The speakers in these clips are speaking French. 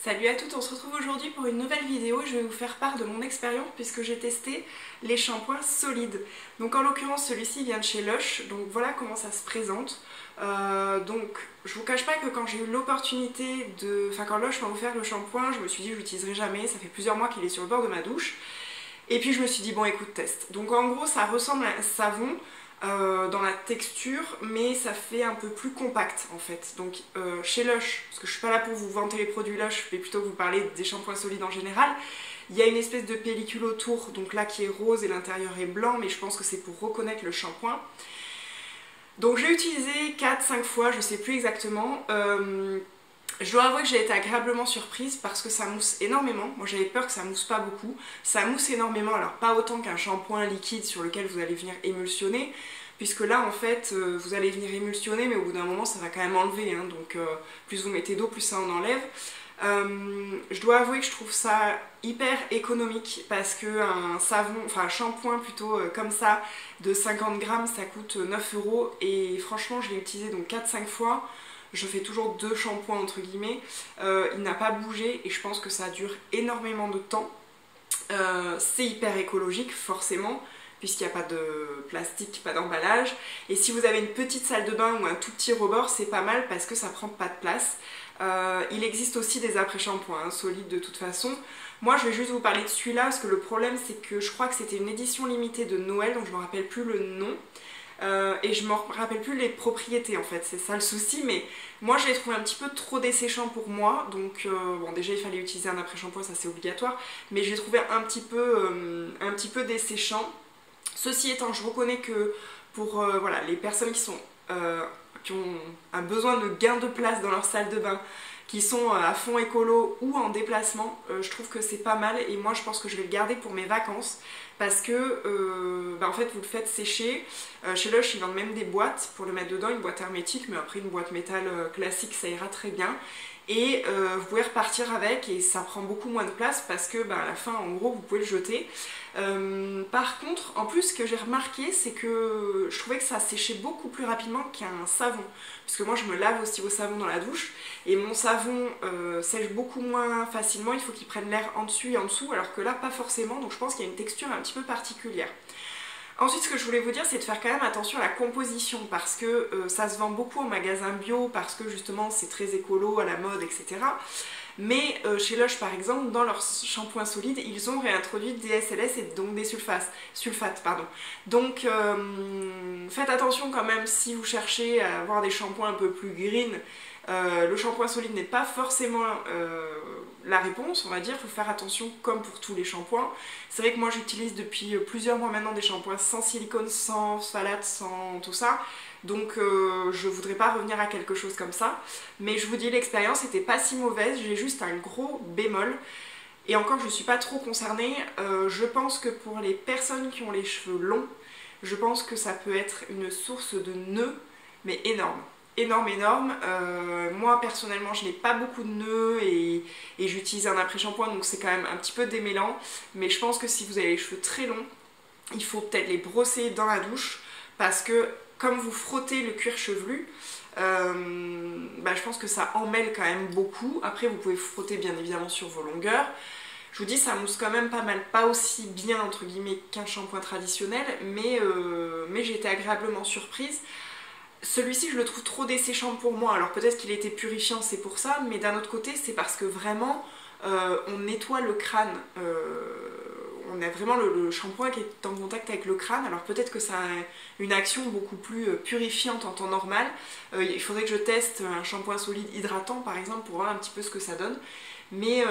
Salut à toutes, on se retrouve aujourd'hui pour une nouvelle vidéo. Je vais vous faire part de mon expérience puisque j'ai testé les shampoings solides. Donc en l'occurrence celui-ci vient de chez Lush, donc voilà comment ça se présente. Donc je vous cache pas que quand j'ai eu l'opportunité de... Enfin quand Lush m'a offert le shampoing, je me suis dit je l'utiliserai jamais, ça fait plusieurs mois qu'il est sur le bord de ma douche. Et puis je me suis dit bon écoute teste. Donc en gros ça ressemble à un savon. Dans la texture, mais ça fait un peu plus compact en fait. Donc chez Lush, parce que je suis pas là pour vous vanter les produits Lush, mais plutôt vous parler des shampoings solides en général, il y a une espèce de pellicule autour, donc là qui est rose et l'intérieur est blanc, mais je pense que c'est pour reconnaître le shampoing. Donc j'ai utilisé 4-5 fois, je sais plus exactement. Je dois avouer que j'ai été agréablement surprise parce que ça mousse énormément. Moi j'avais peur que ça mousse pas beaucoup. Ça mousse énormément, alors pas autant qu'un shampoing liquide sur lequel vous allez venir émulsionner, puisque là en fait vous allez venir émulsionner mais au bout d'un moment ça va quand même enlever, hein, donc plus vous mettez d'eau plus ça en enlève. Je dois avouer que je trouve ça hyper économique parce que un savon, enfin un shampoing plutôt comme ça de 50 grammes ça coûte 9 € et franchement je l'ai utilisé donc 4-5 fois. Je fais toujours 2 shampoings entre guillemets, il n'a pas bougé et je pense que ça dure énormément de temps. C'est hyper écologique forcément puisqu'il n'y a pas de plastique, pas d'emballage, et si vous avez une petite salle de bain ou un tout petit rebord c'est pas mal parce que ça prend pas de place. Il existe aussi des après-shampoings hein, solides de toute façon. Moi je vais juste vous parler de celui-là parce que le problème c'est que je crois que c'était une édition limitée de Noël, donc je me rappelle plus le nom. Et je me rappelle plus les propriétés en fait, c'est ça le souci, mais moi je l'ai trouvé un petit peu trop desséchant pour moi, donc bon déjà il fallait utiliser un après-shampoing, ça c'est obligatoire, mais je l'ai trouvé un petit peu desséchant. Ceci étant, je reconnais que pour voilà, les personnes qui ont un besoin de gain de place dans leur salle de bain, qui sont à fond écolo ou en déplacement, je trouve que c'est pas mal et moi je pense que je vais le garder pour mes vacances parce que en fait vous le faites sécher. Chez Lush ils vendent même des boîtes pour le mettre dedans, une boîte hermétique, mais après une boîte métal classique ça ira très bien. Et vous pouvez repartir avec et ça prend beaucoup moins de place parce que à la fin en gros vous pouvez le jeter. Par contre en plus ce que j'ai remarqué c'est que je trouvais que ça séchait beaucoup plus rapidement qu'un savon, parce que moi je me lave aussi au savon dans la douche et mon savon sèche beaucoup moins facilement, il faut qu'il prenne l'air en dessus et en dessous, alors que là pas forcément, donc je pense qu'il y a une texture un petit peu particulière. Ensuite ce que je voulais vous dire c'est de faire quand même attention à la composition parce que ça se vend beaucoup en magasin bio parce que justement c'est très écolo, à la mode, etc. Mais chez Lush par exemple, dans leurs shampoings solides, ils ont réintroduit des SLS et donc des sulfates. Donc faites attention quand même si vous cherchez à avoir des shampoings un peu plus green. Le shampoing solide n'est pas forcément la réponse, on va dire, il faut faire attention comme pour tous les shampoings. C'est vrai que moi j'utilise depuis plusieurs mois maintenant des shampoings sans silicone, sans phthalate, sans tout ça, donc je voudrais pas revenir à quelque chose comme ça, mais je vous dis l'expérience n'était pas si mauvaise, j'ai juste un gros bémol, et encore je suis pas trop concernée, je pense que pour les personnes qui ont les cheveux longs, je pense que ça peut être une source de nœuds, mais énorme. Énorme. Moi personnellement je n'ai pas beaucoup de nœuds et j'utilise un après-shampoing donc c'est quand même un petit peu démêlant, mais je pense que si vous avez les cheveux très longs il faut peut-être les brosser dans la douche parce que comme vous frottez le cuir chevelu, je pense que ça emmêle quand même beaucoup. Après vous pouvez frotter bien évidemment sur vos longueurs. Je vous dis ça mousse quand même pas mal, pas aussi bien entre guillemets qu'un shampoing traditionnel, mais j'ai été agréablement surprise. Celui-ci je le trouve trop desséchant pour moi, alors peut-être qu'il était purifiant c'est pour ça, mais d'un autre côté c'est parce que vraiment on nettoie le crâne, on a vraiment le shampoing qui est en contact avec le crâne, alors peut-être que ça a une action beaucoup plus purifiante en temps normal. Il faudrait que je teste un shampoing solide hydratant par exemple pour voir un petit peu ce que ça donne, mais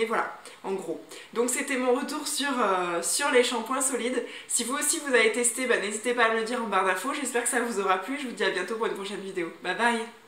voilà, en gros. Donc c'était mon retour sur les shampoings solides. Si vous aussi vous avez testé, n'hésitez pas à me le dire en barre d'infos. J'espère que ça vous aura plu. Je vous dis à bientôt pour une prochaine vidéo. Bye bye!